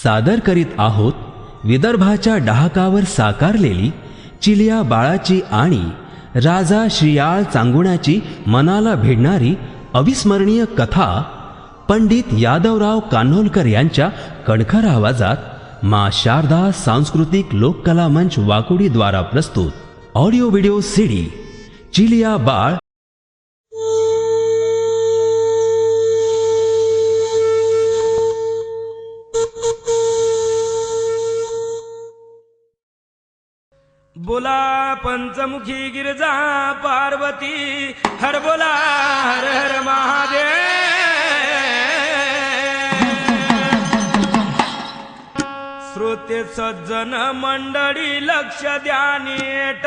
सादर करीत आहोत विदर्भाच्या डहाकावर साकारलेली चिलिया बाळाची आणि राजा श्रीयाळ चांगुण्याची मनाला भिडणारी अविस्मरणीय कथा पंडित यादवराव कान्होलकर यांच्या कणखर आवाजात मां शारदा सांस्कृतिक लोककला मंच वाकुडी द्वारा प्रस्तुत ऑडिओ व्हिडिओ सीडी चिलिया बाळ। बोला पंचमुखी गिरजा पार्वती हर बोला हर हर महादेव। श्रोते सज्जन मंडळी लक्ष द्या नीट।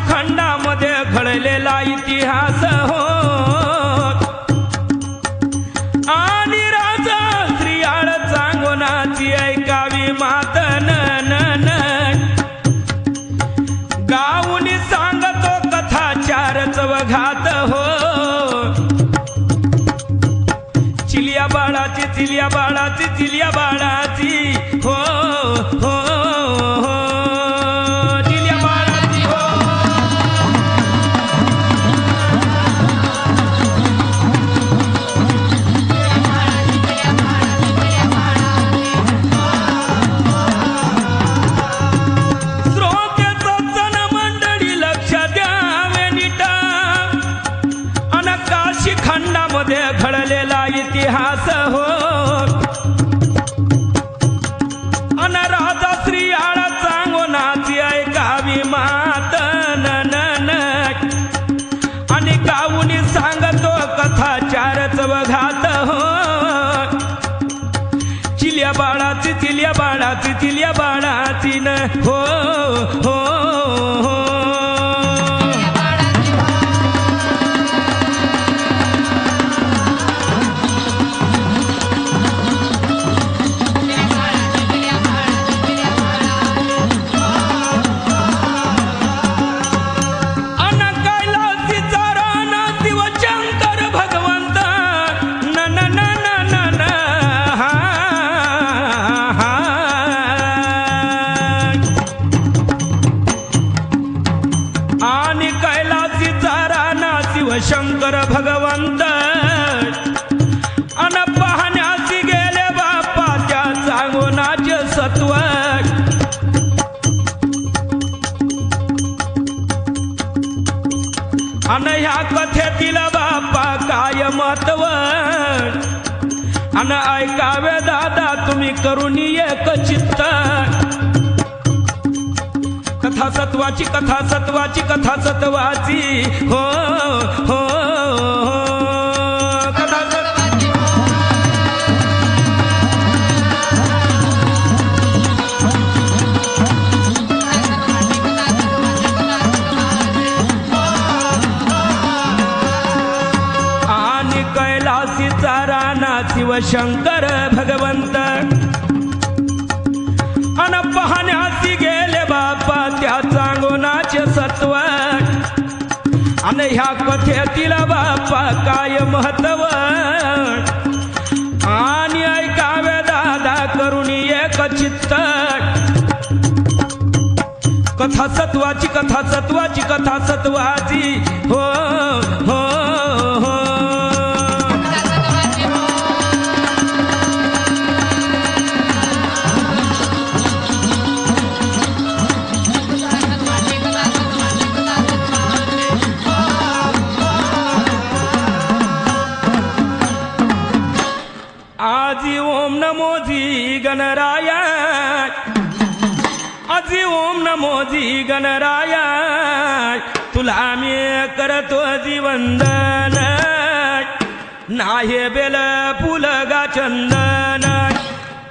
खंडामध्ये घडलेला इतिहास हो आणि राजा श्रीयाळ चांगोनाची ऐकावी मात न गाऊनी सांगतो कथा चार चवघात हो। चिलिया बाळाची चिलिया बाळाची चिलिया बाळाची हो हो हो घडलेला इतिहास हो अन राजा श्रीयाळ चांगोनाची ऐकावी मात न आणि गाऊनी सांगतो कथा चार चवघात हो। चिलिया बाळाची चिलिया बाळाची चिलिया बाळाची न हो हो हो। शंकर भगवंत अन पाहण्याची गेले बाप्पा त्या चांगोनाचे सत्व। अन ह्या कथेतील बाप्पा काय महत्व अन ऐकावे दादा तुम्ही करून एक चित्त। कथा सत्वाची कथा सत्वाची कथा सत्वाची हो हो हो कथा सत्वाची आणि कैलासीचा राणा शिवशंकर भगवंत अन पाहण्यासी गेले बाप्पा त्या चांगोनाचे सत्व। आणि ह्या कथेतील बाप्पा काय महत्व आणि ऐकावे दादा करून एक चित्त। कथा सत्वाची कथा सत्वाची कथा सत्वाची हो हो हो। आजी ओम नमो जी गणराया आजी ओम नमो जी गणराया तुला मी करतो जी वंदन नाहे बेल फुलगा चंदन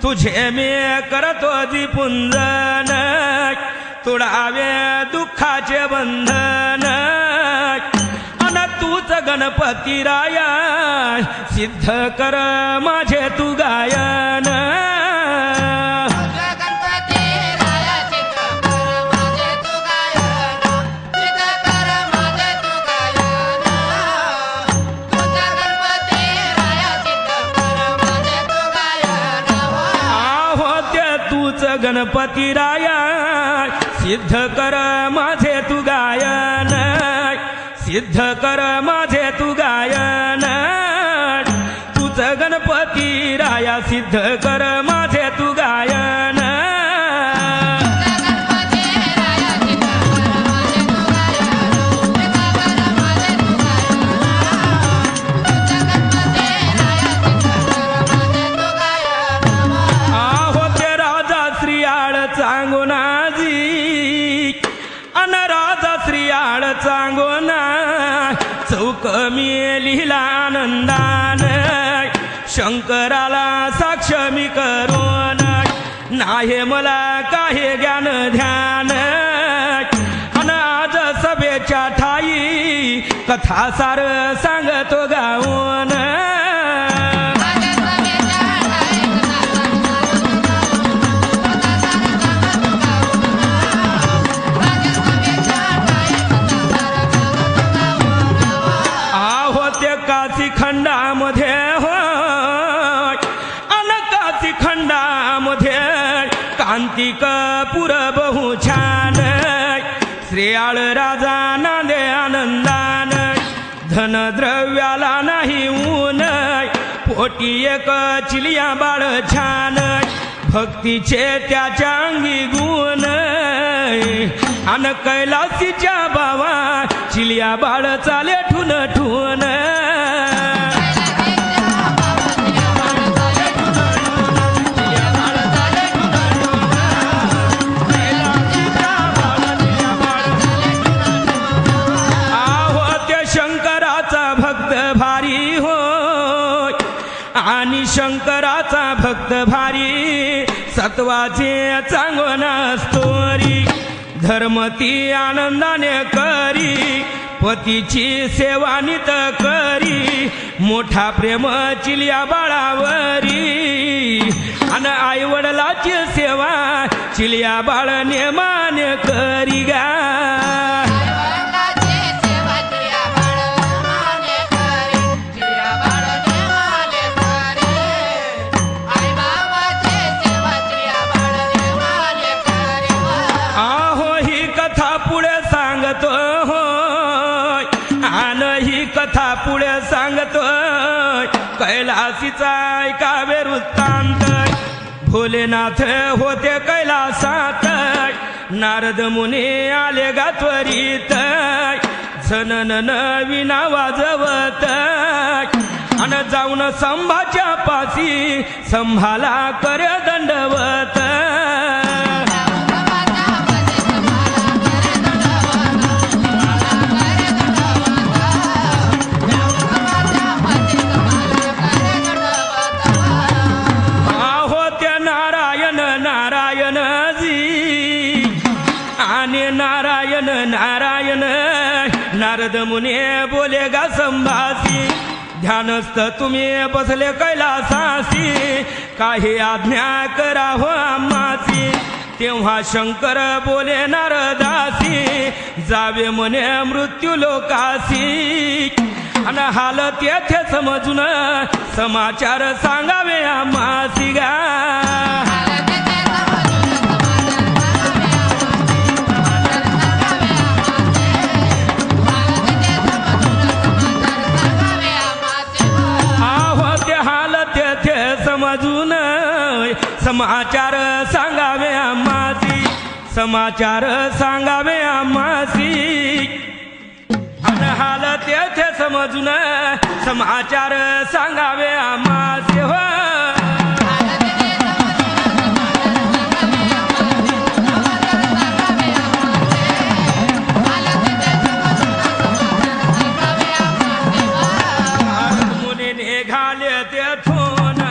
तुझे मी करतो जी पुंजन तुडावे दुःखाचे बंधन अन तूच गणपती राया सिद्ध कर माझे तू गायन गणपती राया सिद्ध कर माझे तू गायन सिद्ध कर माझे तू गायन तुझ गणपती राया सिद्ध कर माझे तू गायन चांगोना चौक मी लिहिला आनंदान शंकराला साक्ष मी करून नाही मला काही ज्ञान ध्यान अन आज सभेच्या ठाई कथा सार सांगतो गाऊन खंडामध्ये हो अनकासी खंडामध्ये कांतिक पुर बहु छान श्रेयाळ राजा नांदे आनंदान धन द्रव्याला नाही ऊन पोटी एक चिलिया बाळ छान भक्तीचे त्याच्या अंगी गुण अन कैलासीच्या बावा चिलिया बाळ चाले ठुन ठुन आणि शंकराचा भक्त भारी सत्वाचे चांगण स्तोरी धर्म ती आनंदाने करी पतीची सेवा नित करी मोठा प्रेम चिलिया बाळावरी अन आई वडिलाची सेवा चिलिया बाळ नेमाने करी गा कथा पुढे सांगतो कैलासीचा ऐकावे वृत्तांत भोलेनाथ होते कैलासात नारद मुनी आले गात्वरीत झनन विना वाजवत अन जाऊन संभाच्या पासी संभाला कर दंडवत नारायण नारद मुने बोले गा संभासी ध्यानस्थ तुम्ही बसले कैलासासी काही आज्ञा करा हो आम्हासी तेव्हा शंकर बोले नारदासी जावे म्हणे मृत्यू लोकासी अन हालत येथे समजून समाचार सांगावे आम्हासी गा समजून समाचार सांगावे आम्हासी समाचार सांगावे आम्हासी अन हालत येथे समजून समाचार सांगावे आम्हासी हो मुनी निघाले तेथून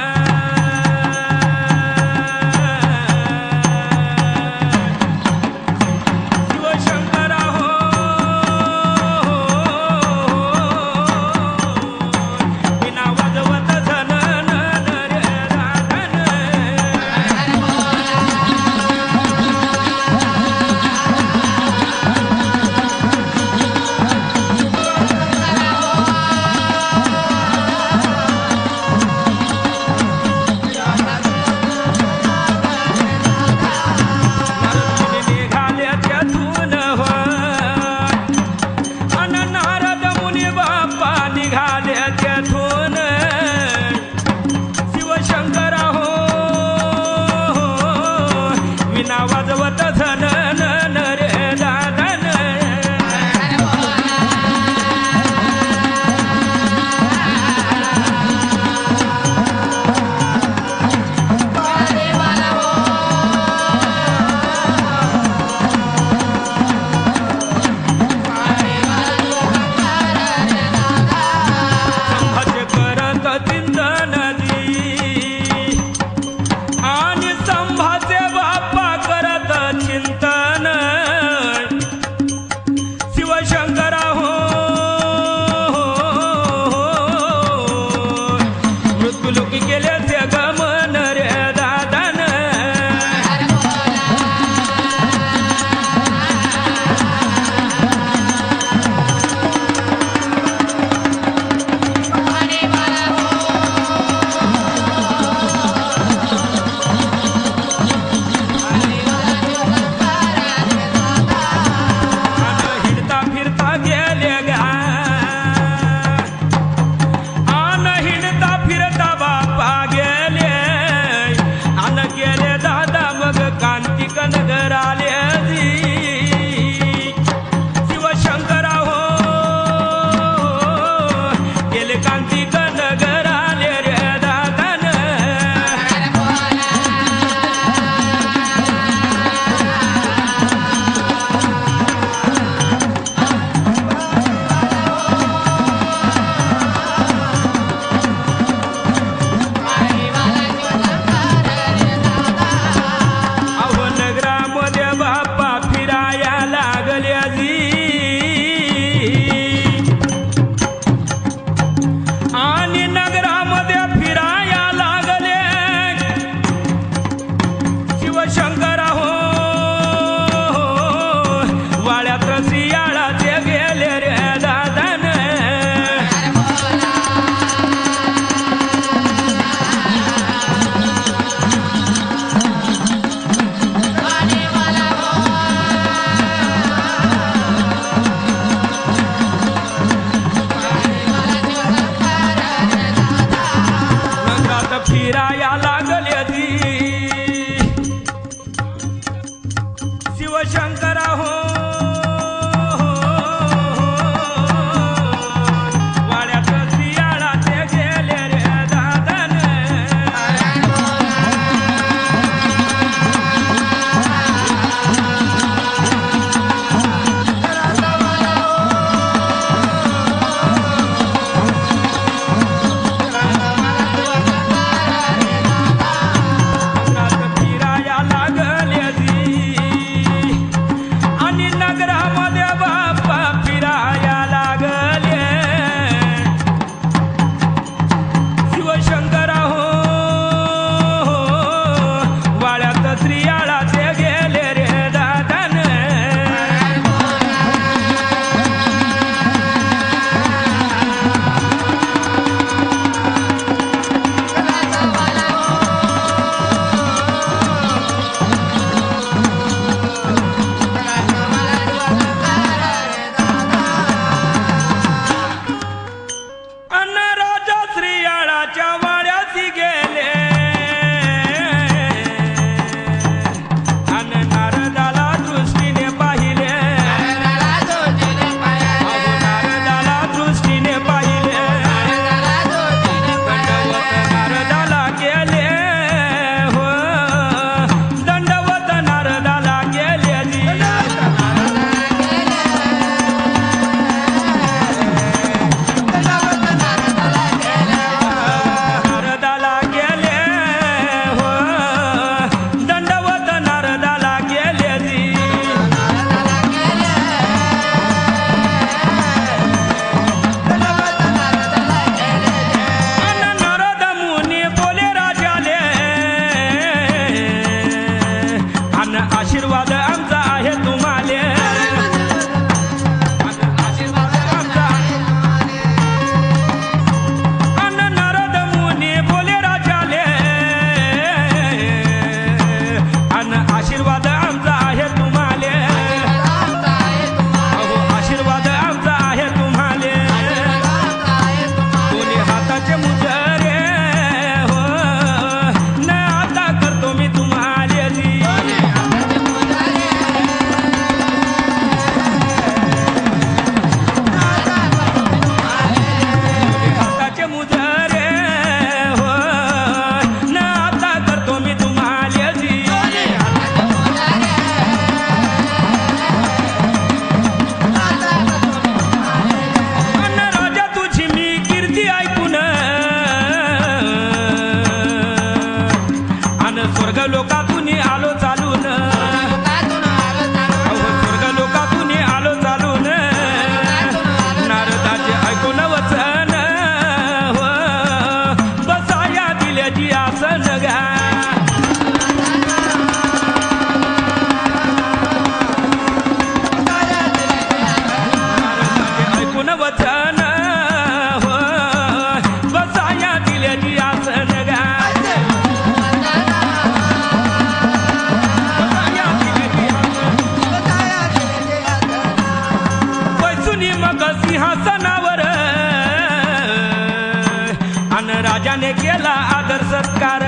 राजाने केला आदर सत्कार,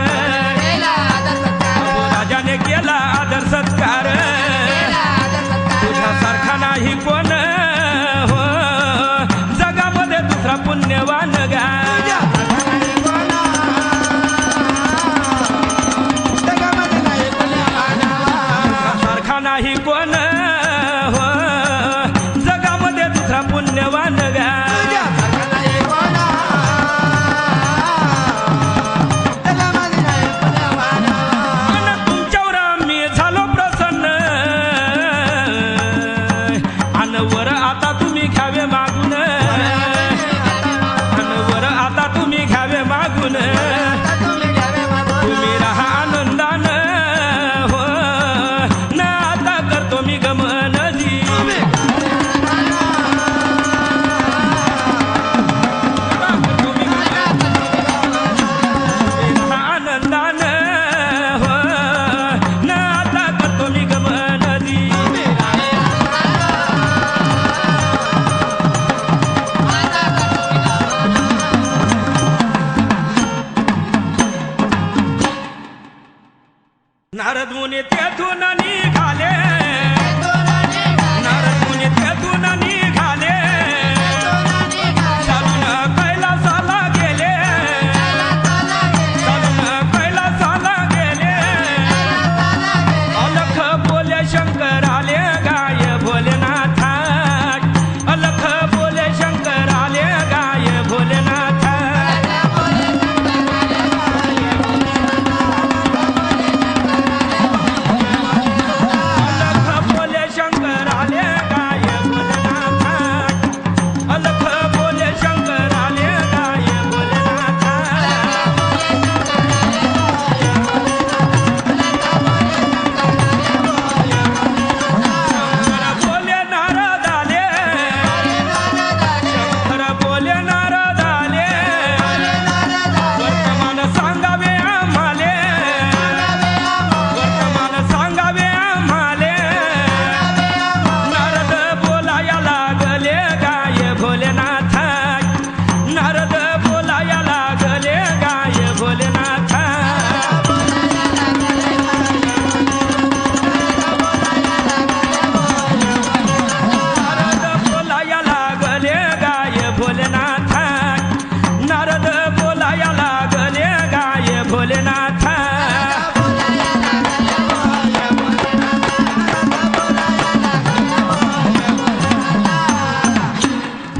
राजाने केला आदर सत्कार, तुझ्यासारखा नाही कोण हो जगामध्ये दुसरा पुण्यवान गा, तुझ्यासारखा नाही कोण हो जगामध्ये दुसरा पुण्यवान गा. वर आता तुम्ही घ्यावे मागून, वर आता तुम्ही घ्यावे मागून, तुम्ही राहा आनंदान हो ना आता करतो मी गमन जी. आनंदान हो ना आता करतो मी गमन जी. नारद मुनी तेथून निघाले, नारद मुनी तेथून निघाले, चालून कैलासाला गेले, चालून कैलासाला गेले, अलख बोले शंकर आले गाय भोलेनाथ, अलख बोले शंकर आले गाय भोलेनाथ. नारद बोलाया लागले गाय भोलेनाथ,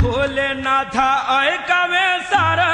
भोलेनाथ ऐकावे सारा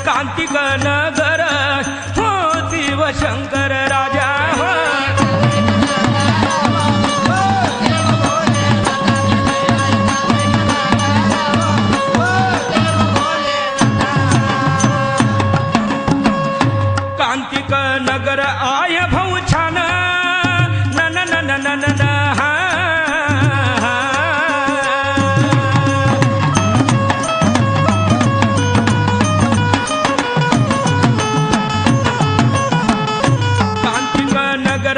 कांतिक नगर हो शिव शंकर राजा हो. कांतिक नगर आय भाऊ छान नन नन नन नन हा.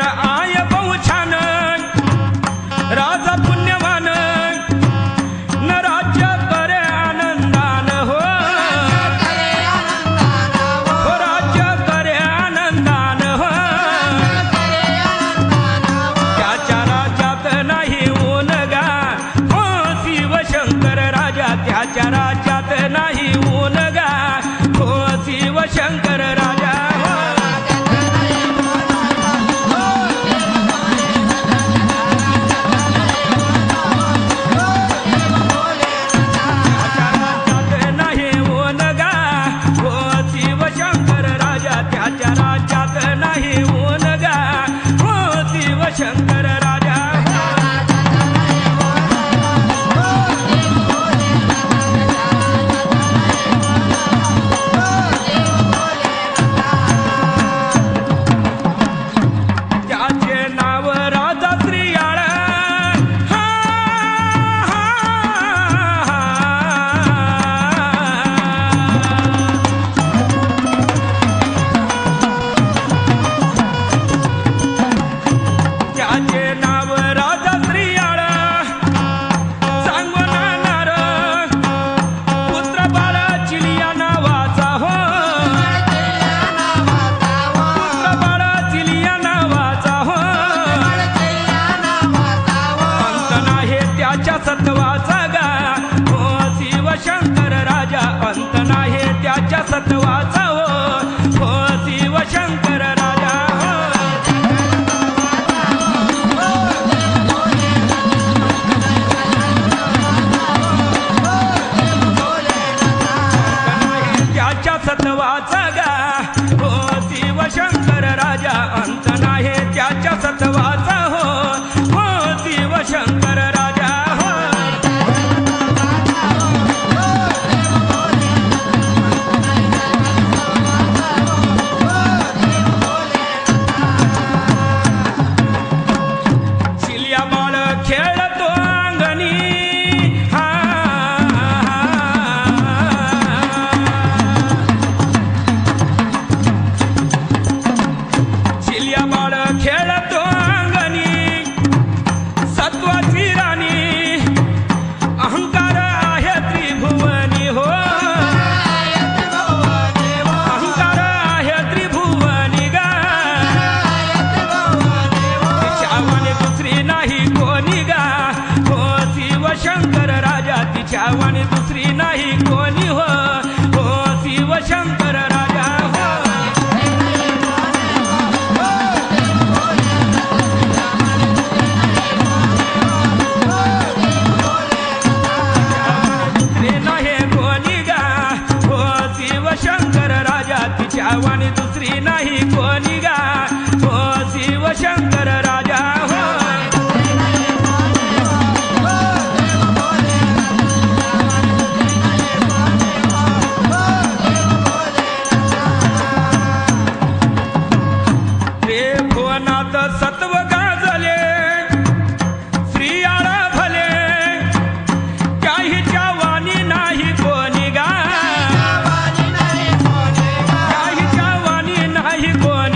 आय बहु छान राजा पुण्यवान न राज्य करे आनंदान हो, राज्य करे आनंदान हो. त्याच्या राज्यात नाही ऊन गा हो शिव शंकर राजा, त्याच्या राज्यात नाही ऊन गा हो शिव शिवशंकर राजा हो. त्याच्या राज्यात नाही ऊन गा हो शिवशंकर राजा, त्याच्या राज्यात नाही ऊन गा हो शिवशंकर राजा हो. त्याचे नाव राजा श्रीयाळ हा, हा, हा. त्याचे नाव राजा श्रीयाळ सांगणार पुत्र बाळ चिलिया नावाचा हो. पुत्र बाळ चिलिया नावाचा हो. अंत नाही त्याच्या सत्वाचा गा हो शिवशंकर राजा, अंत नाही त्याच्या सत्वाचा हो शिवशंकर राजा हो. त्याच्या सत्वाचा गा हो शिवशंकर राजा, अंत नाही त्याच्या सत्वाचा हो शिवशंकर राजा हो. चिलिया बाळ खेळतो अंगणी हा, चिलिया बाळ खेळतो अंगणी सत्वाची राणी, अहंकार आहे त्रिभुवनी हो. अहंकार आहे त्रिभुवनी गा, तिच्यावानी दुसरी नाही कोणी गा हो शिवशंकर राजा, तिच्यावानी दुसरी नाही कोणी हो शिवशंकर राजा हो. दुसरी नाही कोणी गा हो शिवशंकर राजा, तिच्यावानी दुसरी नाही कोणी गा हो शिवशंकर राजा हो. त्रिभुवनात सत्व गाजले श्रीयाळ भले, काहीच्या वाणी नाही कोणी गा, काहीच्या वाणी नाही कोणी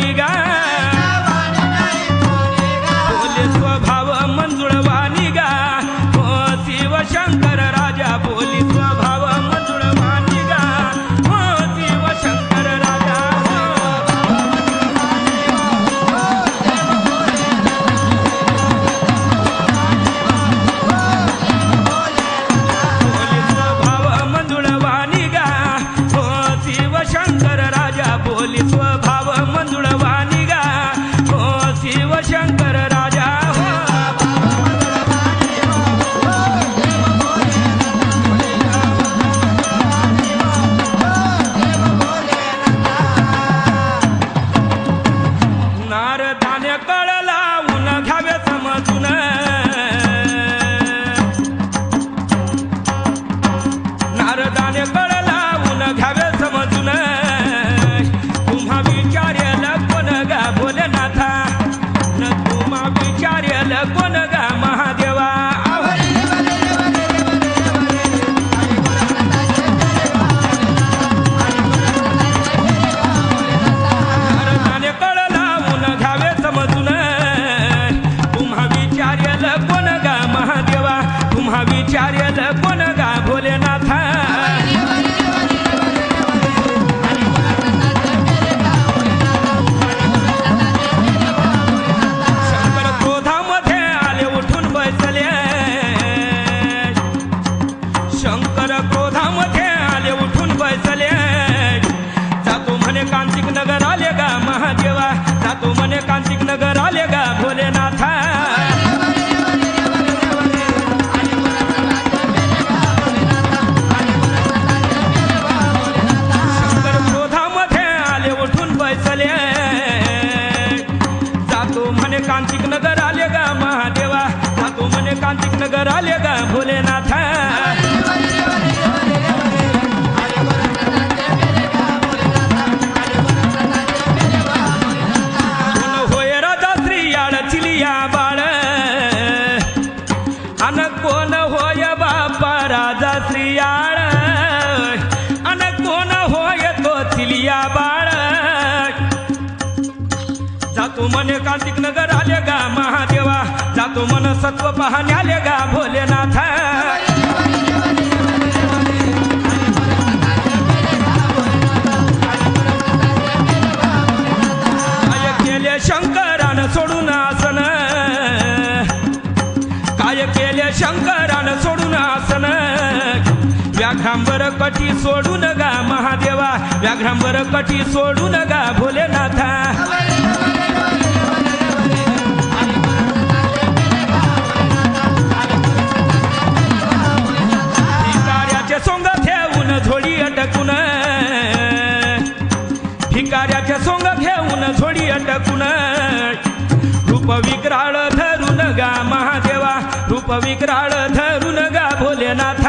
शंकर आले गा भोलेनाथ होय राजा श्रीयाळ चिलिया बाळ अन कोण होय बापा राजा श्रीयाळ अन कोण होय तो चिलिया बाळ जातो मन कार्तिक नगर आले गा महादेवा जातो मन सत्व पाहण्याले गा भोलेनाथ काय केले शंकरान सोडून आसन काय केले शंकरान सोडून आसन व्याघ्रांबर कटी सोडून गा महादेवा व्याघ्रांबर कटी सोडून गा भोलेनाथ भिकाऱ्याचे सोंग घेऊन झोडी अटकून भिकाऱ्याचे सोंग घेऊन झोडी अटकून रूप विक्राळ धरून गा महादेवा रूप विक्राळ धरून गा भोलेनाथ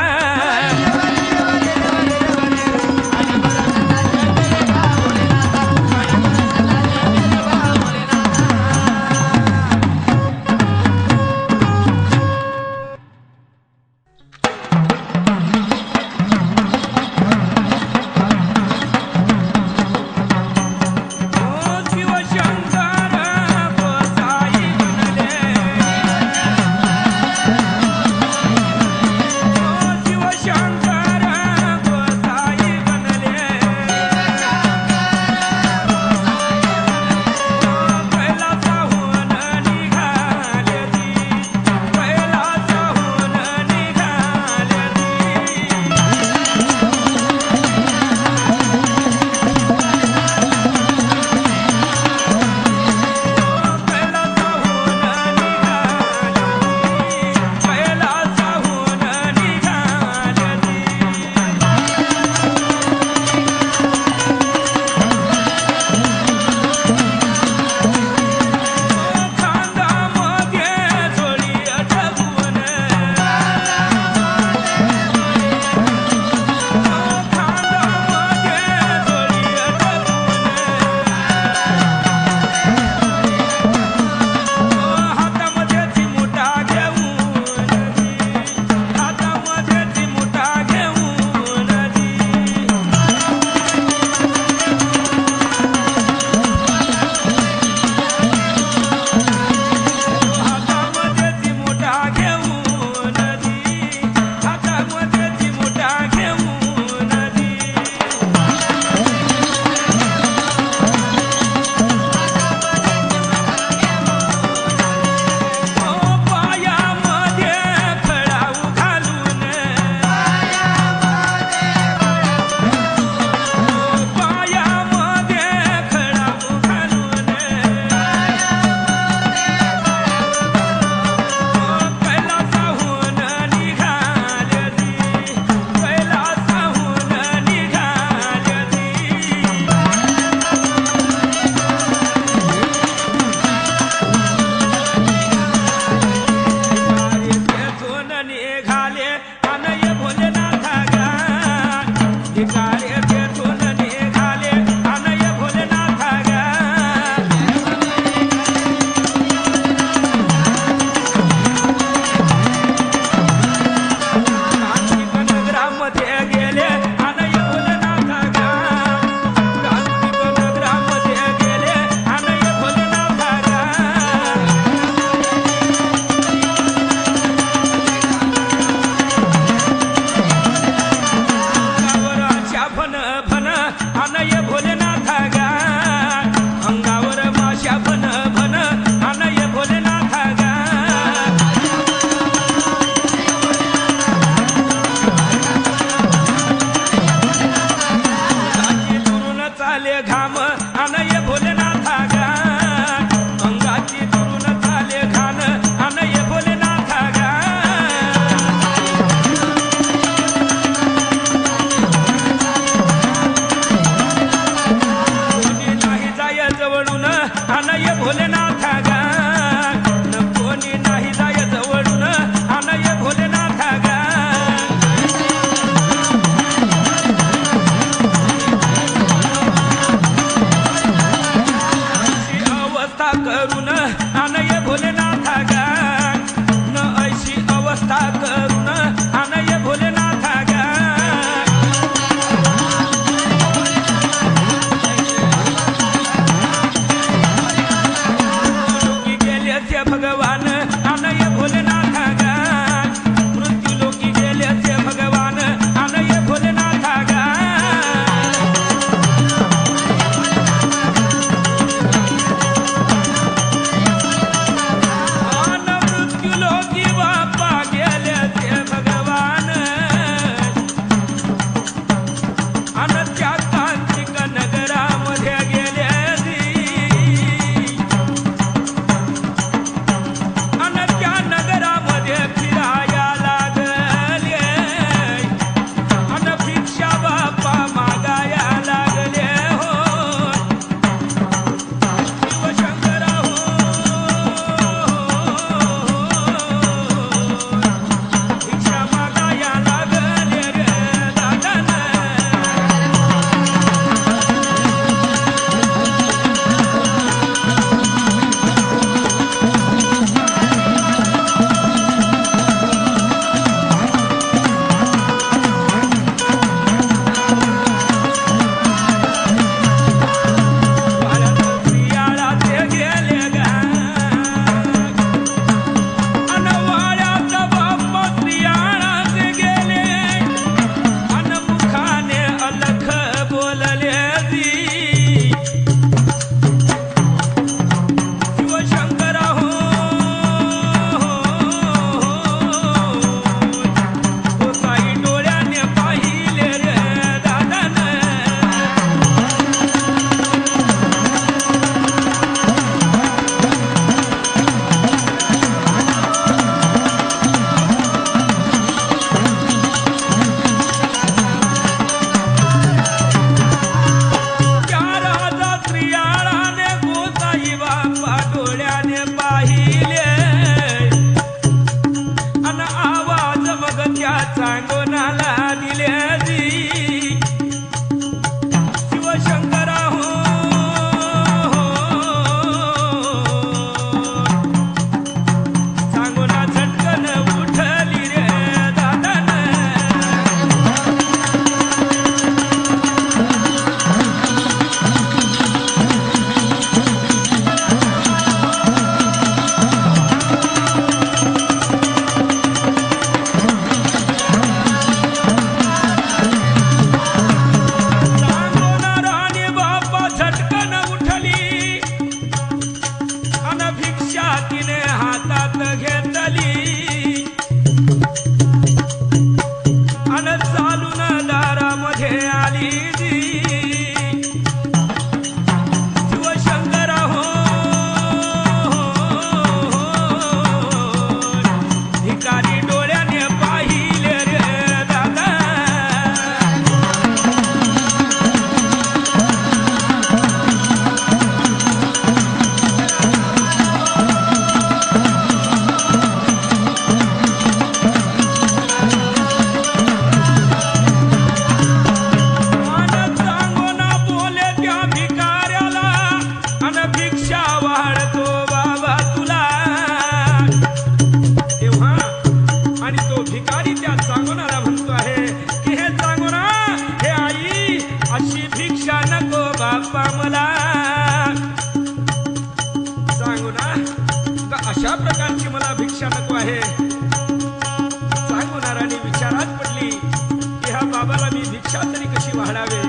तरी कशी वाढावे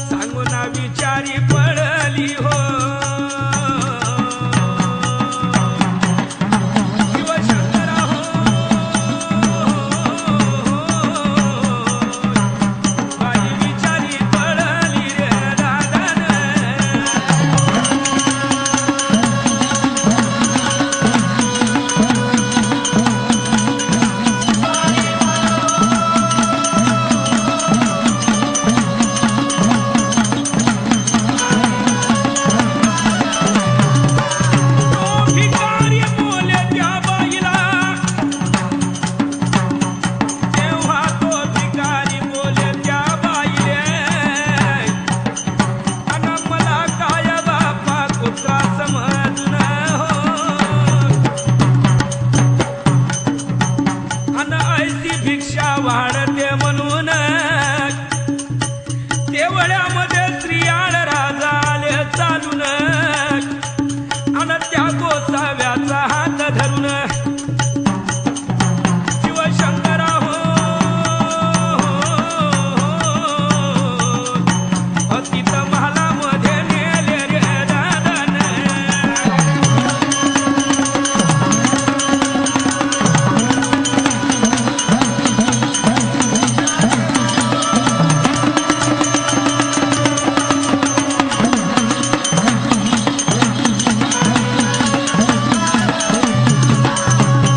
सांगू ना विचारी पडली हो शिवशंकरा हो बाई विचारी पडली रे दादान भिकारी बोले त्या बाईला तेव्हा तो भिकारी बोले त्या बाईले अन मला काय बापा कुत्रा समजून हो अन ऐसी भिक्षा वाढते म्हणून देवळ्यामध्ये स्त्रियाळ राजा आले चालून अन त्या गोसाव्याचा हात धरून शिवशंकरा हो अतीत महालामध्ये नेले रे दादान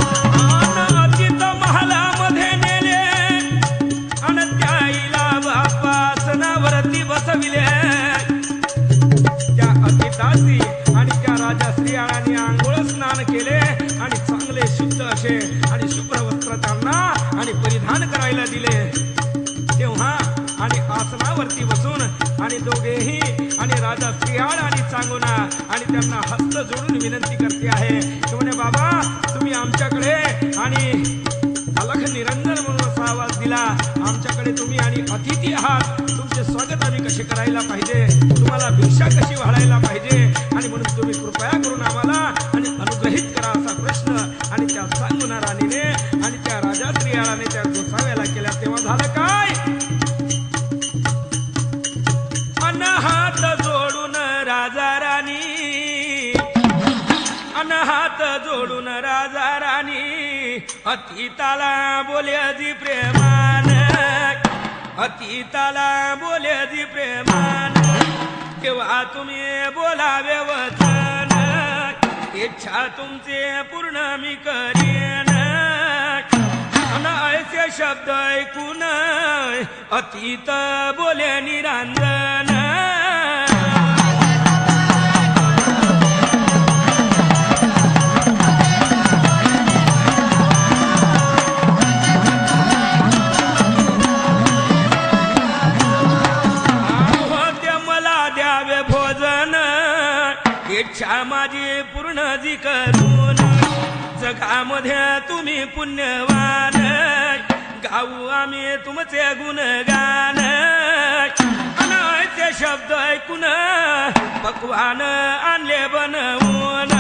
अतीत महालामध्ये नेले आणि त्या आईला बापा आसनावरती बसविले त्या अतितासी आणि त्या राजा स्त्रियांनी आंघोळ स्नान केले आणि चांगले शुद्ध असे आणि शुभ्र वस्त्र त्यांना आणि परिधान करायला दिले तेव्हा आणि आसनावरती बसून आणि दोघेही आणि राजा स्त्रियाळ आणि चांगुना आणि त्यांना हस्त जोडून विनंती करते आहे की म्हणे बाबा तुम्ही आमच्याकडे आणि अलख निरंजन म्हणून असा आवाज दिला आमच्याकडे तुम्ही आणि अतिथी आहात तुमचे स्वागत आम्ही कसे करायला पाहिजे तुम्हाला भिक्षा कशी वाढायला पाहिजे आणि म्हणून तुम्ही कृपया करून आम्हाला आणि अनुग्रहित करा असा प्रश्न आणि त्या चांगुना राणीने आणि त्या राजा स्त्रियाळाने त्या गोसाव्याला केला तेव्हा झालं काय अन हात जोडून राजा राणी अन हात जोडून राजा राणी अतीताला बोले अजी प्रेमान अतीताला बोले अजी प्रेमान तेव्हा तुम्ही बोलावे वचन इच्छा तुमचे पूर्ण मी करेन अन ऐसे शब्द ऐकून अतीत बोले निरंजन ते मला द्यावे भोजन इच्छा माझी पूर्ण जी करून जगामध्ये तुम्ही पुण्यवान गाऊ आम्ही तुमचे गुणगान अनायचे शब्द ऐकून पक्वान आणले बनवून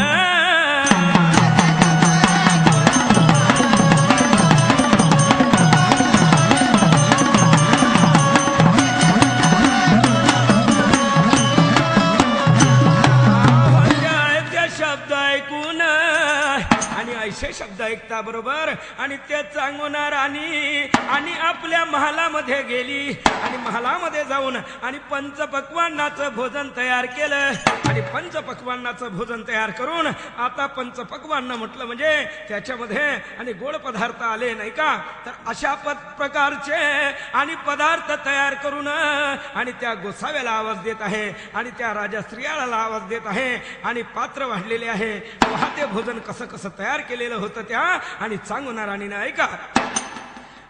शब्द ऐकून आणि ऐसे शब्द ऐकता बरोबर आणि ते चांगुना राणी आणि आपल्या महालामध्ये गेली आणि महालामध्ये जाऊन आणि पंचपक्वान्नाचं भोजन तयार केलं आणि पंचपक्वान्नाचं भोजन तयार करून आता पंचपक्वान्न म्हटलं म्हणजे त्याच्यामध्ये आणि गोड पदार्थ आले नाही का तर अशा प्रकारचे आणि पदार्थ तयार करून आणि त्या गोसाव्याला आवाज देत आहे आणि त्या राजा स्त्रियाला आवाज देत आहे आणि पात्र वाढलेले आहे वाहते भोजन कसं कसं तयार केलेलं होतं त्या आणि चांगुना राणीनं ऐका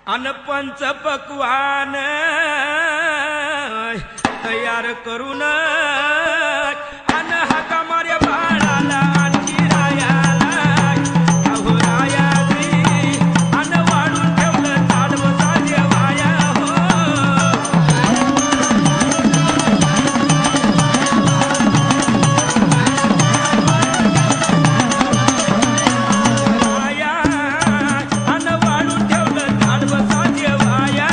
अन पंचपक्वान तयार करून अन हाका मार्या बाळाला आणखी रायाला अहो रायाजी अन वाढून ठेवलं ताडवसा जेवाया हो राया अन वाढून ठेवलं ताडवसा जेवाया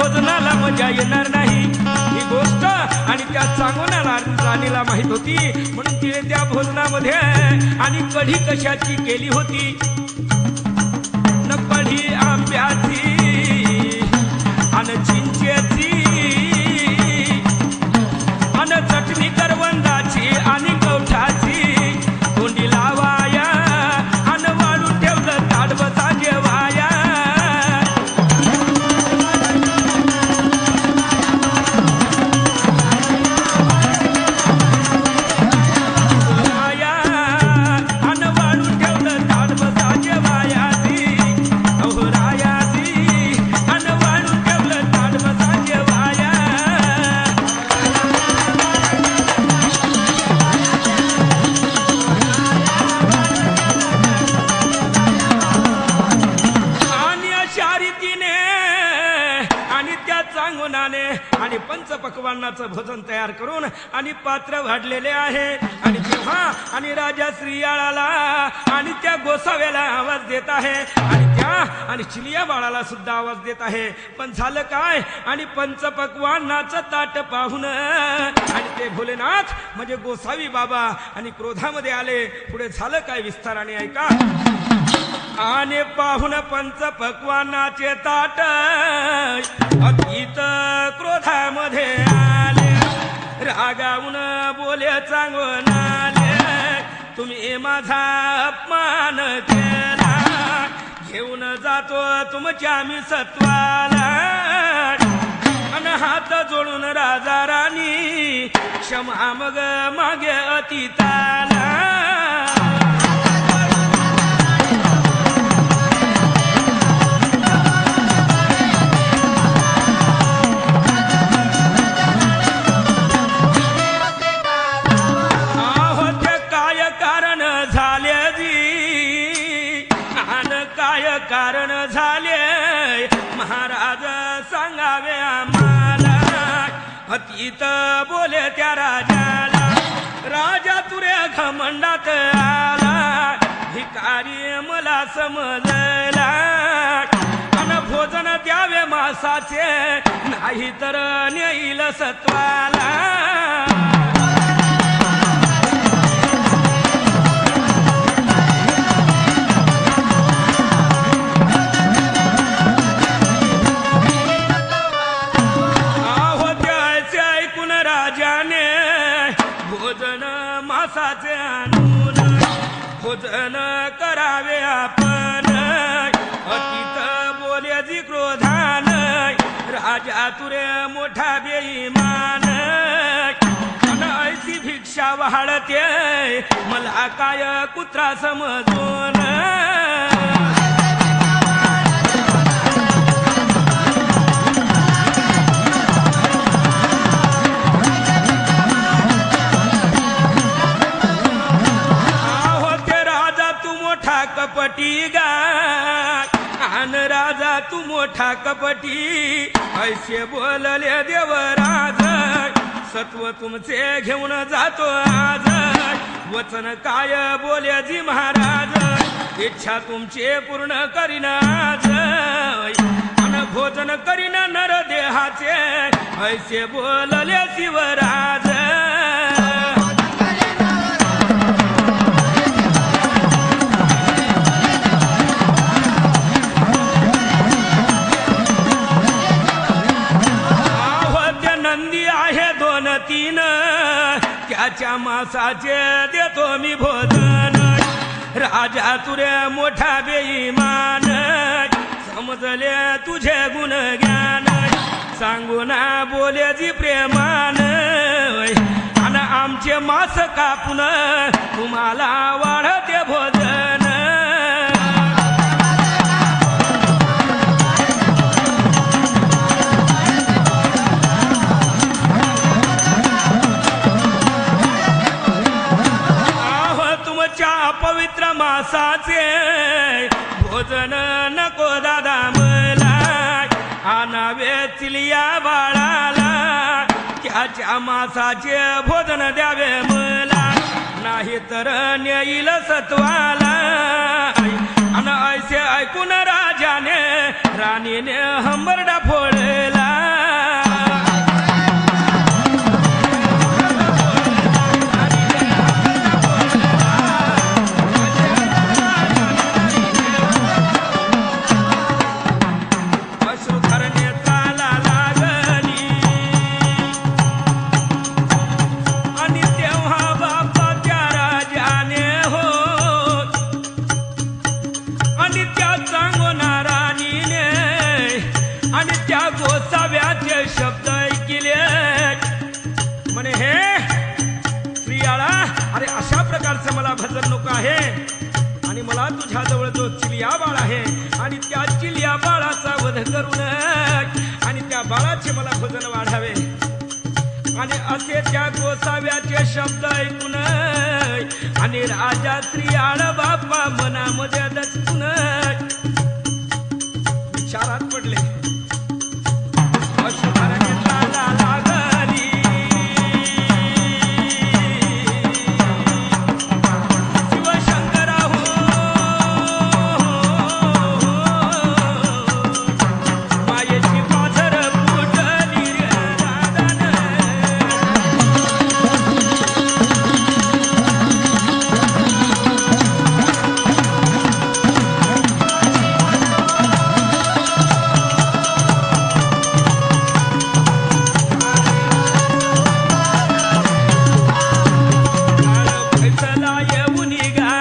भोजनाला मजा येणार नाही ही गोष्ट आणि त्या चांगोण्याला राणीला माहित होती. म्हणून तिने त्या भोजनामध्ये आणि कढी कशाची केली होती न कढी आंब्याची आणि चिंचेची आणि चटणी करवंदाची आणि गवठाची तोंडी लावाया आणि वाळून ठेवलं ताट बसा जेवाया. आणि पंचपक्वान्नाचं भोजन तयार करून आणि पात्र वाढलेले आहे. आणि तेव्हा आणि राजा श्रीयाळाला आणि त्या गोसाव्याला आवाज देत आहे आणि त्या आणि चिलिया बाळाला सुद्धा आवाज देत आहे. पण झालं काय आणि पंचपक्वान्नाचं ताट पाहून आणि ते भोलेनाथ म्हणजे गोसावी बाबा आणि क्रोधामध्ये आले. पुढे झालं काय विस्ताराने ऐका. आणि पाहुन पंचपक्वान्नाचे ताट अतीत क्रोधामध्ये आले. रागावून बोले चांगून आले तुम्ही माझा अपमान केला. घेऊन जातो तुमच्या मी सत्वाला आणि हात जोडून राजा राणी क्षमा मग मागे अतीताला. कारण झाले महाराज सांगावे आम्हाला. अतीत बोले त्या राजाला. राजा तुरे घमंडात आला भिकारी मला समजला. अन भोजन द्यावे मासाचे नाही तर नेईल सत्वाला. मासाचे आणून भोजन करावे आपण. अतीत बोले जी क्रोधान राजा तुरे मोठा बेईमान. ऐसी भिक्षा वाढते मला काय कुत्रा समजून. कपटी गाय आन राजा तू मोठा कपटी ऐसे बोलले देवराज. सत्व तुमचे घेऊन जातो आज. वचन काय बोले जी महाराज इच्छा तुमचे पूर्ण करीन आज. अन भोजन करीन नर देहाचे ऐसे बोलले शिवराज. तीन त्याच्या मासाचे देतो मी भोजन. राजा तुरे मोठा बेईमान समजले तुझे गुणज्ञान. सांगून बोले जी प्रेमान आणि आमचे मास कापून तुम्हाला वाढते भोजन. पवित्र मासाचे भोजन नको दादा मला. आणावे चिलिया बाळाला त्याच्या मासाचे भोजन द्यावे मला. नाही तर नेईल सत्वाला. आणि ऐसे ऐकून राजाने राणीने हंबरडा फोडला. गोसाव्याचे शब्द ऐकिले म्हणे हे स्त्रियाळा, अरे अशा प्रकारचं मला भजन नको आहे आणि मला तुझ्याजवळ जो चिलिया बाळ आहे आणि त्या चिलिया बाळाचा वध करून आणि त्या बाळाचे मला भजन वाढावे. आणि असे त्या गोसाव्याचे शब्द ऐकून आणि राजा स्त्रियाळ बापा मनामध्ये दचकून विचारात पडले. अश्रुधाराने चाला लागली शिवशंकरा हो, मायेची पाझर फुटली रे दादानं. फैसला येऊन गा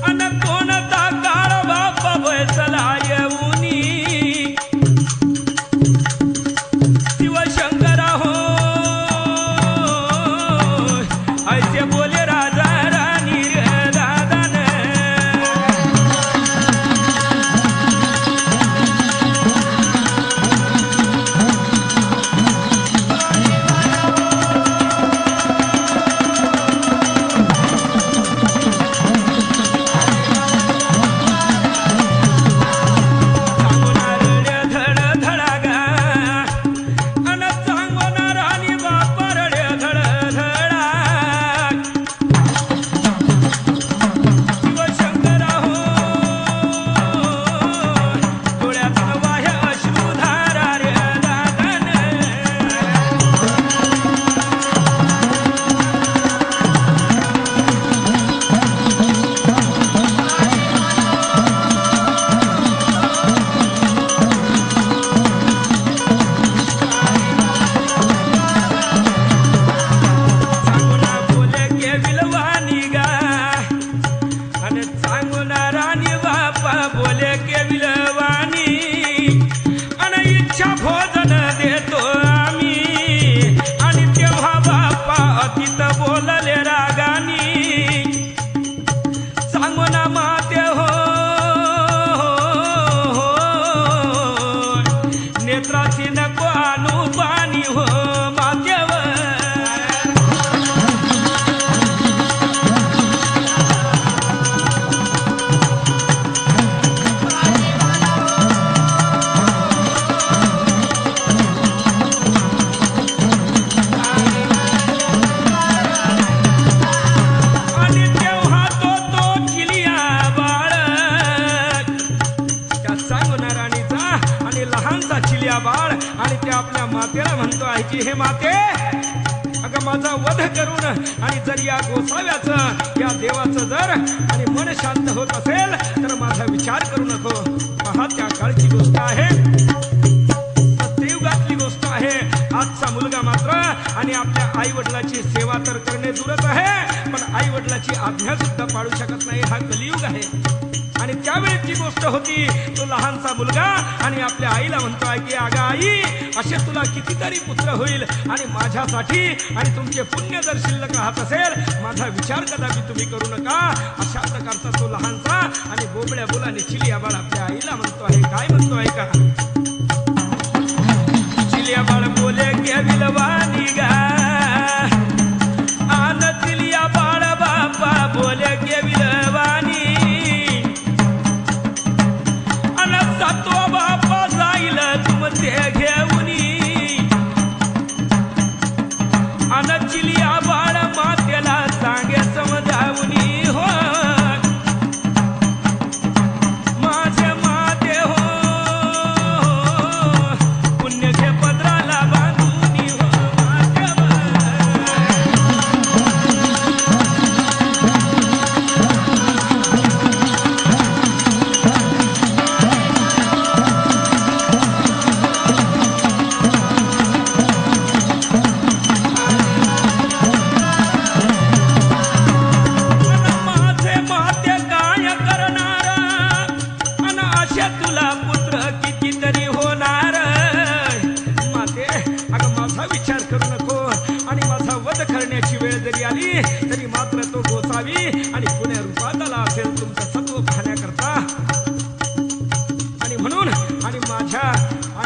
अन कोणता काळ बापा फैसला येऊन शिवशंकरा हो, ऐसे बोले राजा राणी रे दादानं. सांगणार रे धड धडागा अन सांगणार आणि बापा रडे धड धडा. शिवशंकरा हो, डोळ्यातून वाह्य अश्रुधारा रे दादानं. सांगुना बोले के विलवानी गा आणि सांगुना राणी बापा बोले के विलवानी आणि इच्छा भोजन देतो आम्ही. आणि तेव्हा बापा अतीत बोलले रागानी सांगुना माते हो, नेत्राची नको आणू पाणी हो मातेवर. आणि तेव्हा तो चिलिया बाळ त्या सांगुना राणीचा आणि लहानसा चिलिया बाळ आणि त्या आपल्या मातेला म्हणतो आहे की हे माते, अगं माझा वध करून आणि जर या गोसाव्याचं या देवाचं जर आणि मन शांत होत असेल तर माझा विचार करू नको. पहा त्या काळची गोष्ट आहे, सत्ययुगातली गोष्ट आहे. आजचा मुलगा मात्र आणि आपल्या आई वडिलाची सेवा तर करणे दूरच आहे, पण आई वडिलाची आज्ञा सुद्धा पाळू शकत नाही. हा कलियुग आहे. आणि त्यावेळेची गोष्ट होती, तो लहानसा मुलगा आणि आपल्या आईला म्हणतो आहे की अगं आई, असे तुला कितीतरी पुत्र होईल आणि माझ्यासाठी आणि तुमचे पुण्य जर शिल्लक राहत असेल माझा विचार कदापि तुम्ही करू नका. अशा प्रकारचा तो लहानसा आणि बोबड्या बोलाने चिलिया बाळ आपल्या आईला म्हणतो आहे. काय म्हणतो आहे का? चिलिया बाळ बोले के विलवानी गा आन चिलिया बाळ बापा बोले के विलवानी अन सातो बापा जाईल तुमचे घेऊनी अन चिलिया बाळ मातेला सांगे समजावनी हो, माझे माते हो, पुण्य घे पदराला बांधूनी हो.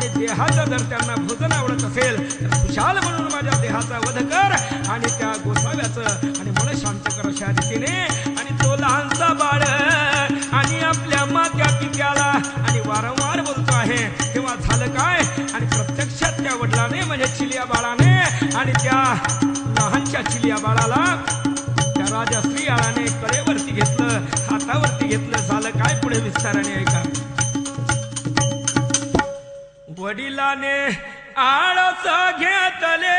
आणि देहाचं जर त्यांना भोजन आवडत असेल तर खुशाल म्हणून माझ्या देहाचा वध कर आणि त्या गोसाव्याचं आणि मन शांत कर अशा रीतीने. आणि तो लहानसा बाळ आणि आपल्या मात्या पित्याला आणि वारंवार बोलतो आहे. तेव्हा झालं काय आणि प्रत्यक्षात त्या वडिलाने म्हणजे चिलिया बाळाने आणि त्या लहानच्या चिलिया बाळाला त्या राजा श्रीयाळाने कडेवरती घेतलं, हातावरती घेतलं. झालं काय पुढे विस्ताराने ऐका. वडिलाने आळस घेतले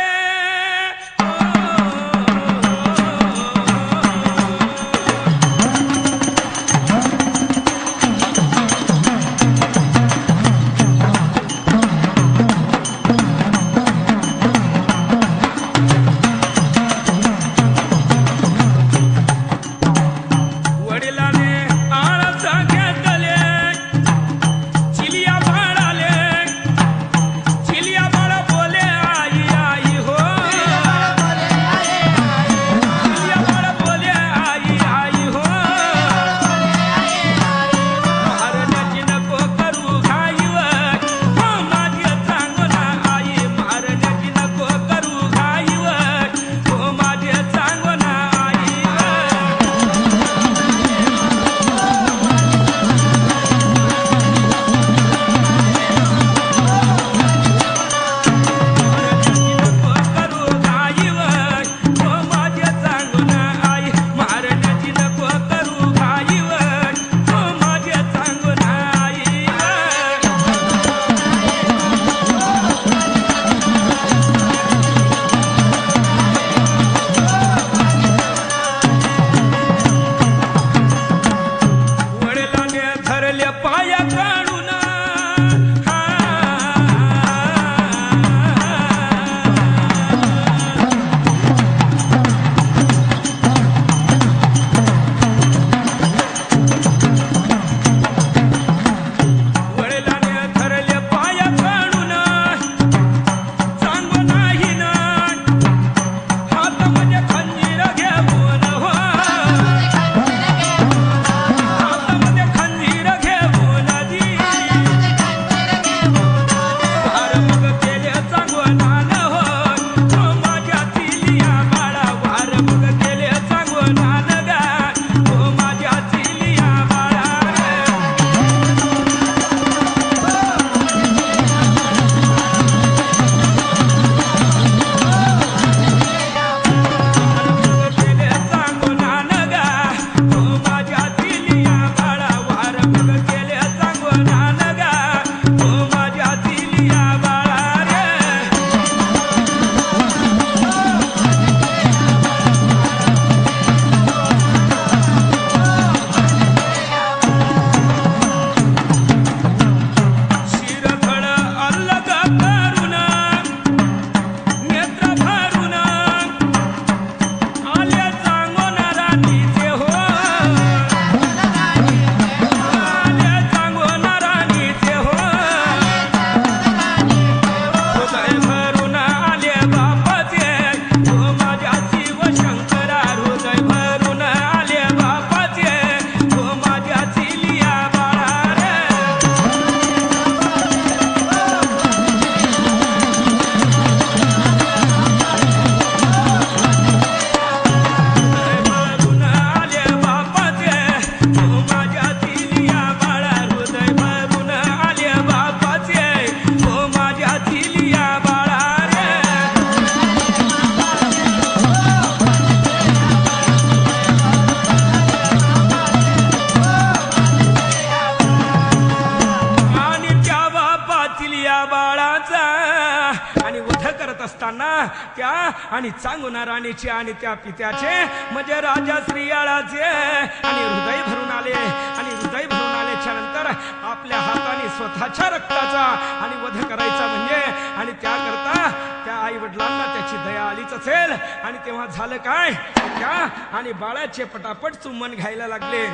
त्या आणि चांगुना राणीचे आणि त्या पित्याचे म्हणजे राजा श्रीयाळाचे आणि हृदय भरून आले आणि हृदय भरून आल्याच्या नंतर आपल्या हाताने स्वतःच्या रक्ताचा आणि वध करायचा म्हणजे आणि त्याकरता त्या आई वडिलांना त्याची दया आलीच असेल. आणि तेव्हा झालं काय त्या आणि बाळाचे पटापट चुंबन घ्यायला लागले.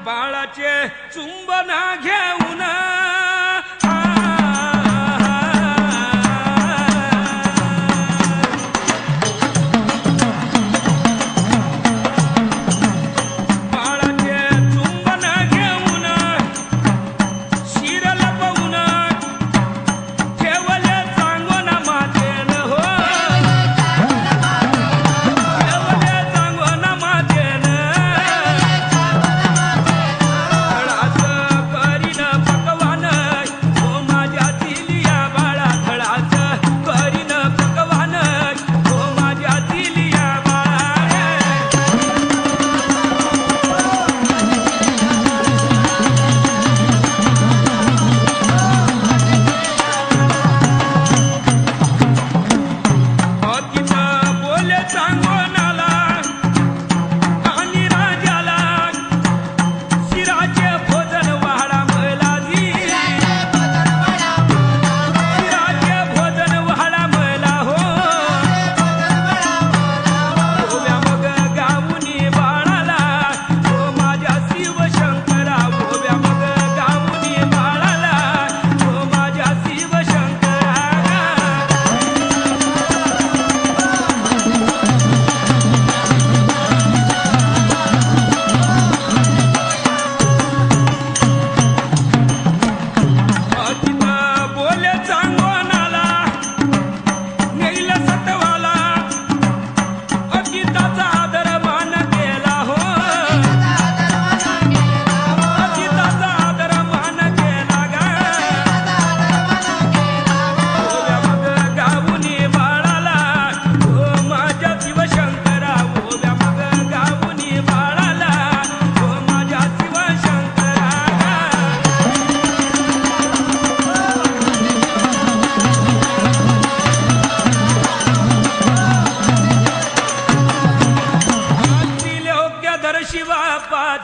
बाळाचे चुंबन घेऊन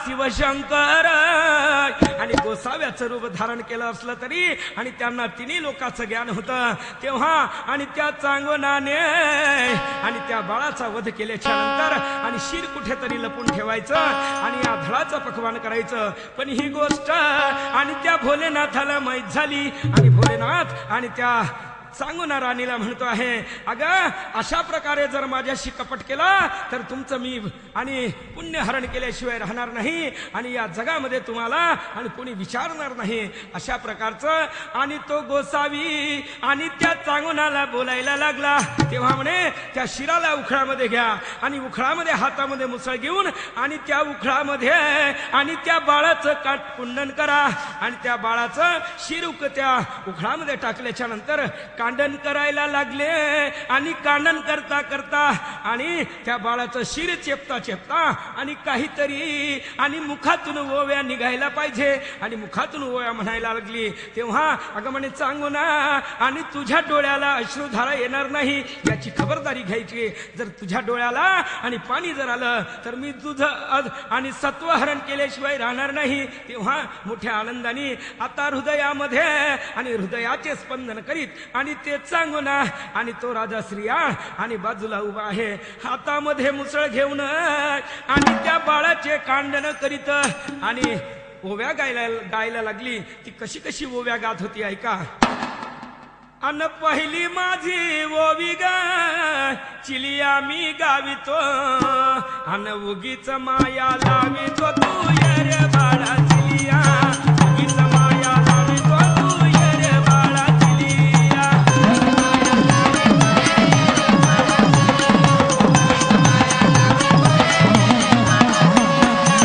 शिवशंकर आणि गोसाव्याचं रूप धारण केलं असलं तरी आणि त्यांना तिन्ही लोकांचं ज्ञान होतं तेव्हा आणि त्या चांगवनाने आणि त्या बाळाचा वध केल्याच्या नंतर आणि शिर कुठेतरी लपून ठेवायचं आणि या धडाचं पकवान करायचं. पण ही गोष्ट आणि त्या भोलेनाथाला माहीत झाली आणि भोलेनाथ आणि त्या सांगून राणीला म्हणतो आहे, अगं अशा प्रकारे जर माझ्याशी कपट केला तर तुमचं मी आणि पुण्यहरण केल्याशिवाय राहणार नाही आणि या जगामध्ये तुम्हाला आणि कोणी विचारणार नाही. अशा प्रकारचं आणि तो गोसावी आणि त्या चांगुनाला बोलायला लागला. तेव्हा म्हणे त्या शिराला उखळामध्ये घ्या आणि उखळामध्ये हातामध्ये मुसळ घेऊन आणि त्या उखळामध्ये आणि त्या बाळाचं काट कुंडन करा आणि त्या बाळाचं शिरूक त्या उखळामध्ये टाकल्याच्या नंतर कांडन करायला लागले आणि कांडन करता करता आणि त्या बाळाचं शिर चेपता चेपता आणि काहीतरी आणि मुखातून ओव्या निघायला पाहिजे आणि मुखातून ओव्या म्हणायला लागली. तेव्हा अगं म्हणे चांगुना आणि तुझ्या डोळ्याला अश्रुधारा येणार नाही याची खबरदारी घ्यायची. जर तुझ्या डोळ्याला आणि पाणी जर आलं तर मी तुझं आणि सत्वहरण केल्याशिवाय राहणार नाही. तेव्हा मोठ्या आनंदाने आता हृदयामध्ये आणि हृदयाचे स्पंदन करीत आणि ते चांगुना आणि तो राजा श्रीयाळ आणि बाजूला उभा आहे हातामध्ये मुसळ घेऊन आणि त्या बाळाचे कांडन करीत आणि ओव्या गायला लागली. ती कशी कशी ओव्या गात होती ऐका. अन पहिली माझी ओवी ग चिलिया मी गावितो अन उगीच माया लावितो तू ये रे बाळा चिलिया उगीच माया लावितो तू ये रे बाळा चिलिया.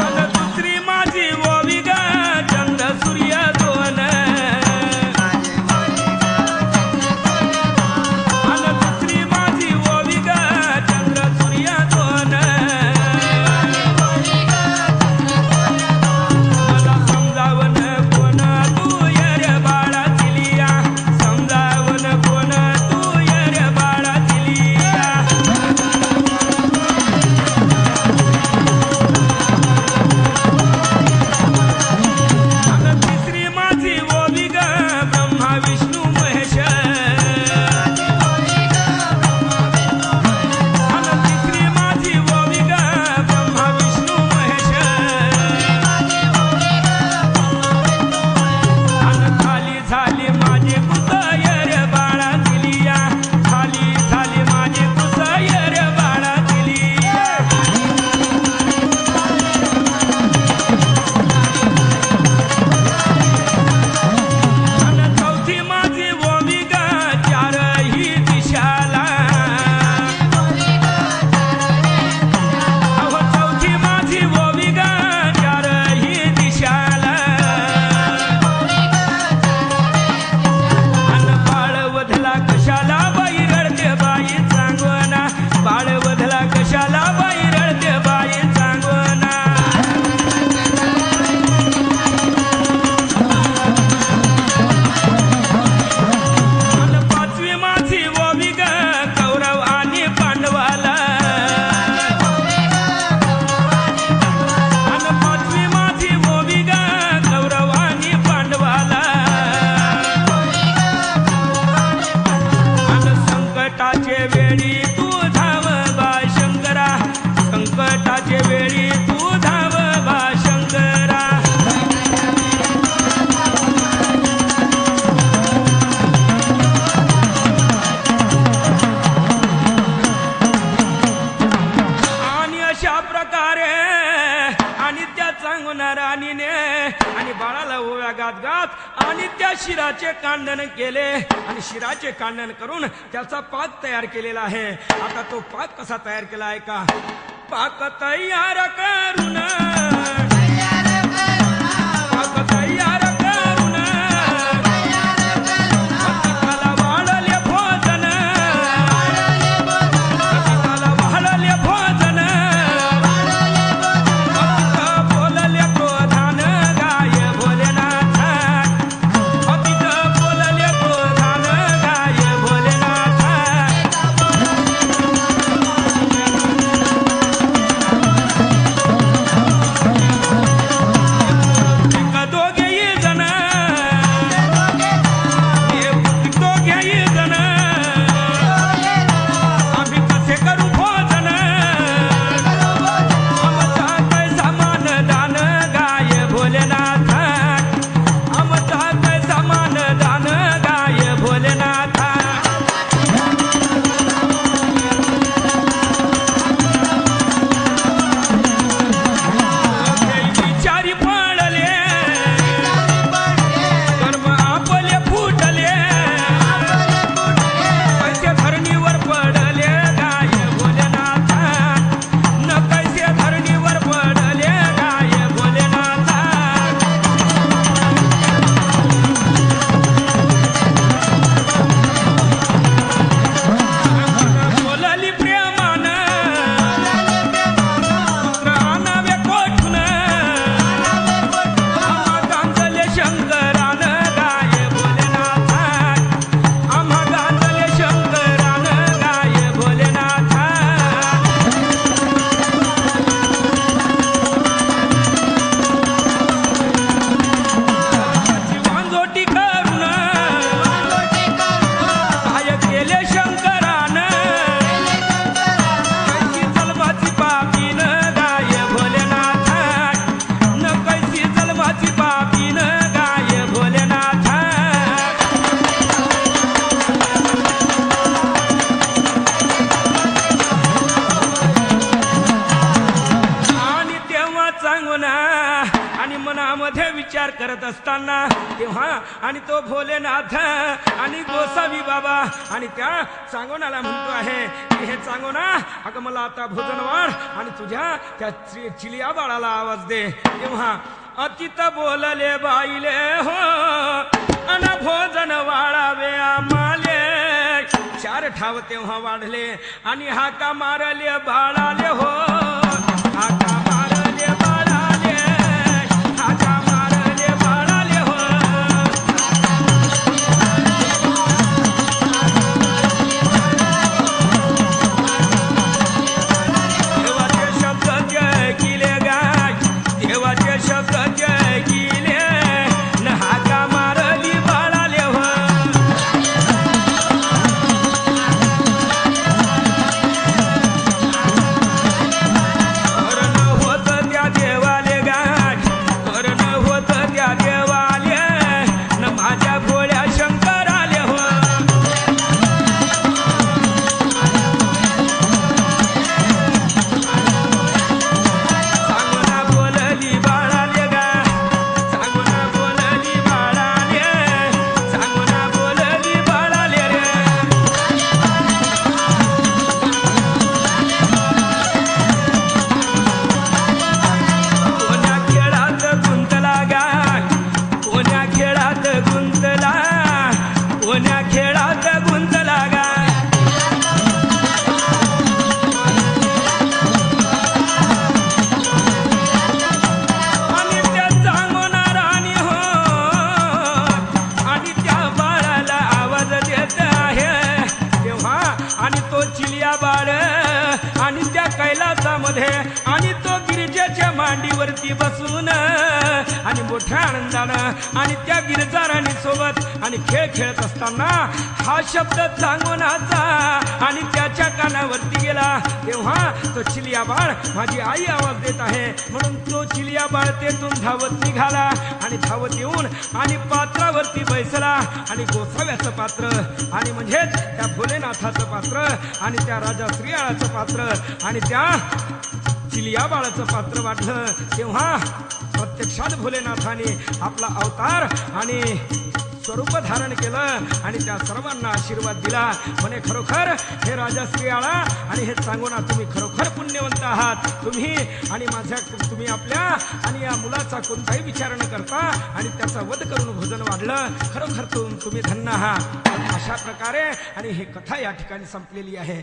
अन दुसरी माझी ओवी ग चंद्र सूर्य दोन आणि त्या शिराचे कांडन केले आणि शिराचे कांडन करून त्याचा पाक तयार केलेला आहे. आता तो पाक कसा तयार केला आहे का. पाक तयार करून विचार करत असताना तेव्हा आणि तो भोलेनाथ आणि गोसावी बाबा आणि त्या चांगोनाला म्हणतो आहे की हे चांगोना अगं मला आता भोजन वाढ आणि तुझ्या त्या चिलिया बाळाला आवाज दे. तेव्हा अतित बोलले बाईले हो अन भोजन वाढावे आम्हाले. 4 ठाव तेव्हा वाढले आणि हाका मारले बाळाले हो हाका मारले बाळाले हाका मारले बाळाले हो. देवाचे शब्द जय किले गाय देवाचे शब्द जय किले न हाका मारली बाळाले हो. करण होत त्या देवाले गाय करण होत त्या देवाले न माझ्या भोळ्या शंकराले हो. सांगोना बोलली बाळाले गाय सांगोना बोलली बाळाले सांगोना बोलली बाळाले रे. कोण्या खेळात गुंतला गाय कोण्या खेळात गुंतला कोण्या खेळात गुंतला गाय. आणि त्या चांगोना राणी हो आणि त्या बाळाला आवाज देत आहे. तेव्हा आणि तो चिलिया बाळ आणि त्या कैलासामध्ये आणि तो गिरिजेच्या मांडीवरती बसून आणि मोठ्या आनंदानं आणि त्या गिरजाराणी सोबत आणि खेळ खेळत असताना हा शब्द चांगोनाचा आणि त्याच्या कानावरती गेला. तेव्हा तो चिलिया बाळ माझी आई आवाज देत आहे म्हणून तो चिलिया बाळ तेथून धावत निघाला आणि धावत येऊन आणि पात्रावरती बैसला आणि गोसाव्याचं पात्र आणि म्हणजेच त्या भोलेनाथाचं पात्र आणि त्या राजा श्रीयाळाचं पात्र आणि त्या चिलिया बाळाचं पात्र वाढलं. तेव्हा प्रत्यक्षात भोलेनाथाने आपला अवतार आणि स्वरूप धारण केलं आणि त्या सर्वांना आशीर्वाद दिला. म्हणे खरोखर हे राजा श्रीयाळा आणि हे चांगोना तुम्ही खरोखर पुण्यवंत आहात. तुम्ही आणि तुम्ही आपल्या आणि या मुलाचा कोणताही विचार न करता आणि त्याचा वध करून भोजन वाढलं. खरोखर तुम्ही धन्य आहात. अशा प्रकारे आणि ही कथा या ठिकाणी संपलेली आहे.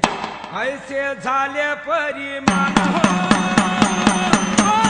ऐसे झाले परिमान हो